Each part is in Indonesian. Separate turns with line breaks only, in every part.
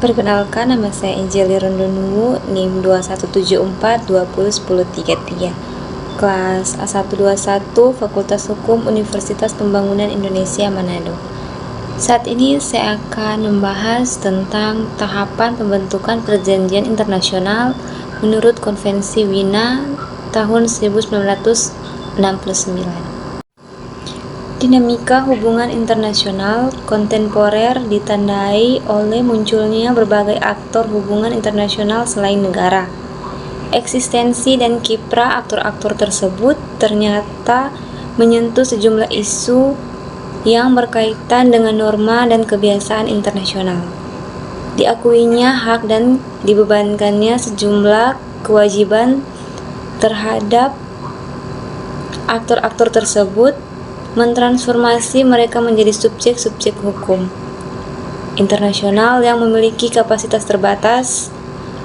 Perkenalkan, nama saya Angelly Rondonuwu, NIM 2174201033, kelas A121, Fakultas Hukum Universitas Pembangunan Indonesia Manado. Saat ini saya akan membahas tentang tahapan pembentukan perjanjian internasional menurut Konvensi Wina tahun 1969. Dinamika hubungan internasional kontemporer ditandai oleh munculnya berbagai aktor hubungan internasional selain negara. Eksistensi dan kiprah aktor-aktor tersebut ternyata menyentuh sejumlah isu yang berkaitan dengan norma dan kebiasaan internasional. Diakuinya hak dan dibebankannya sejumlah kewajiban terhadap aktor-aktor tersebut, mentransformasi mereka menjadi subjek-subjek hukum internasional yang memiliki kapasitas terbatas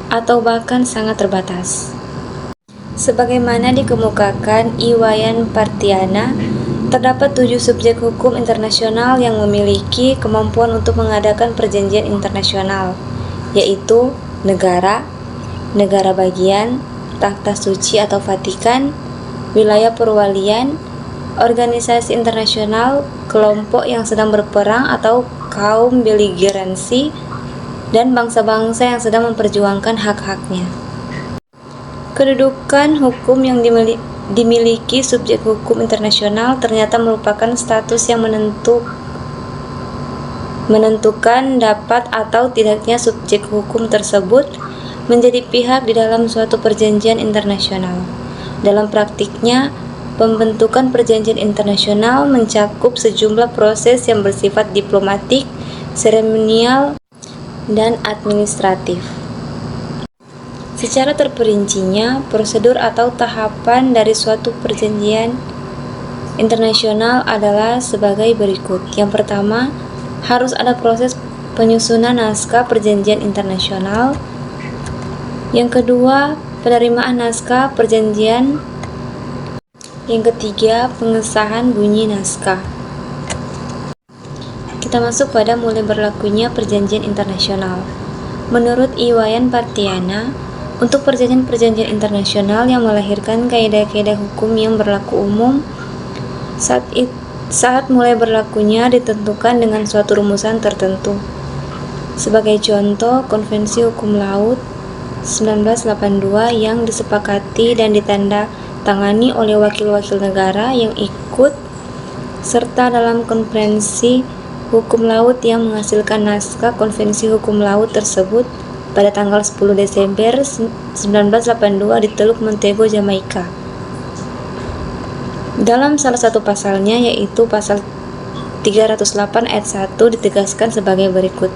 atau bahkan sangat terbatas. Sebagaimana dikemukakan Iwayan Partiana, terdapat 7 subjek hukum internasional yang memiliki kemampuan untuk mengadakan perjanjian internasional, yaitu negara, negara bagian, takhta suci atau Vatikan, wilayah perwalian, organisasi internasional, kelompok yang sedang berperang atau kaum beligeransi, dan bangsa-bangsa yang sedang memperjuangkan hak-haknya. Kedudukan hukum yang dimiliki subjek hukum internasional ternyata merupakan status yang menentukan dapat atau tidaknya subjek hukum tersebut menjadi pihak di dalam suatu perjanjian internasional. Dalam praktiknya, pembentukan perjanjian internasional mencakup sejumlah proses yang bersifat diplomatik, seremonial, dan administratif. Secara terperincinya, prosedur atau tahapan dari suatu perjanjian internasional adalah sebagai berikut. Yang pertama, harus ada proses penyusunan naskah perjanjian internasional. Yang kedua, penerimaan naskah perjanjian. Yang ketiga, pengesahan bunyi naskah. Kita masuk pada mulai berlakunya perjanjian internasional. Menurut Iwayan Partiana, untuk perjanjian-perjanjian internasional yang melahirkan kaidah-kaidah hukum yang berlaku umum, saat mulai berlakunya ditentukan dengan suatu rumusan tertentu. Sebagai contoh, Konvensi Hukum Laut 1982 yang disepakati dan ditandai oleh wakil-wakil negara yang ikut serta dalam konferensi hukum laut yang menghasilkan naskah konvensi hukum laut tersebut pada tanggal 10 Desember 1982 di Teluk Montego, Jamaika. Dalam salah satu pasalnya, yaitu pasal 308 ayat 1, ditegaskan sebagai berikut.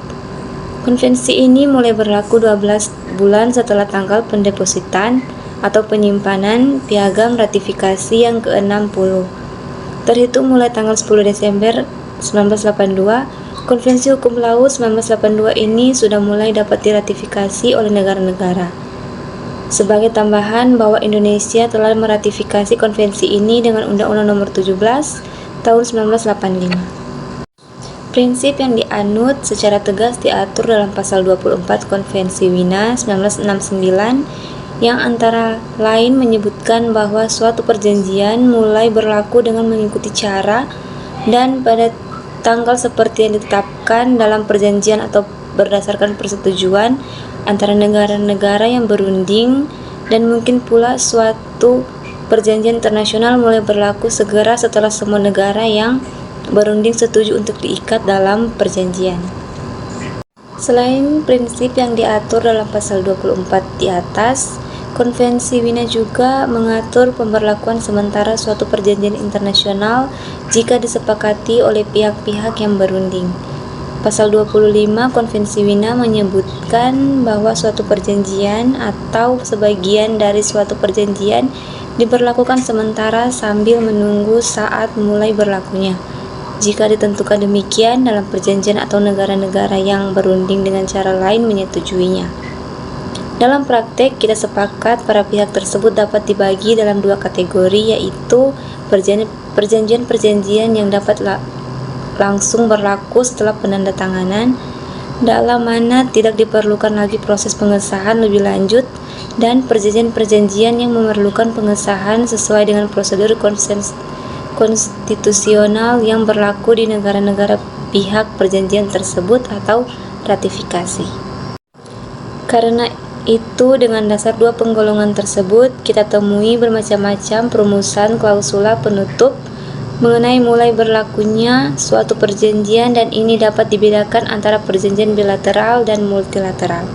Konvensi ini mulai berlaku 12 bulan setelah tanggal pendepositan atau penyimpanan piagam ratifikasi yang ke-60. Terhitung mulai tanggal 10 Desember 1982, Konvensi Hukum Laut 1982 ini sudah mulai dapat diratifikasi oleh negara-negara. Sebagai tambahan bahwa Indonesia telah meratifikasi konvensi ini dengan Undang-Undang Nomor 17 tahun 1985. Prinsip yang dianut secara tegas diatur dalam pasal 24 Konvensi Wina 1969 yang antara lain menyebutkan bahwa suatu perjanjian mulai berlaku dengan mengikuti cara dan pada tanggal seperti yang ditetapkan dalam perjanjian atau berdasarkan persetujuan antara negara-negara yang berunding, dan mungkin pula suatu perjanjian internasional mulai berlaku segera setelah semua negara yang berunding setuju untuk diikat dalam perjanjian. Selain prinsip yang diatur dalam pasal 24 di atas, Konvensi Wina juga mengatur pemberlakuan sementara suatu perjanjian internasional jika disepakati oleh pihak-pihak yang berunding. Pasal 25 Konvensi Wina menyebutkan bahwa suatu perjanjian atau sebagian dari suatu perjanjian diberlakukan sementara sambil menunggu saat mulai berlakunya. Jika ditentukan demikian dalam perjanjian atau negara-negara yang berunding dengan cara lain menyetujuinya. Dalam praktek, kita sepakat para pihak tersebut dapat dibagi dalam 2 kategori, yaitu perjanjian-perjanjian yang dapat langsung berlaku setelah penandatanganan dalam mana tidak diperlukan lagi proses pengesahan lebih lanjut dan perjanjian-perjanjian yang memerlukan pengesahan sesuai dengan prosedur konstitusional yang berlaku di negara-negara pihak perjanjian tersebut atau ratifikasi. Karena itu, dengan dasar dua penggolongan tersebut, kita temui bermacam-macam perumusan klausula penutup mengenai mulai berlakunya suatu perjanjian, dan ini dapat dibedakan antara perjanjian bilateral dan multilateral.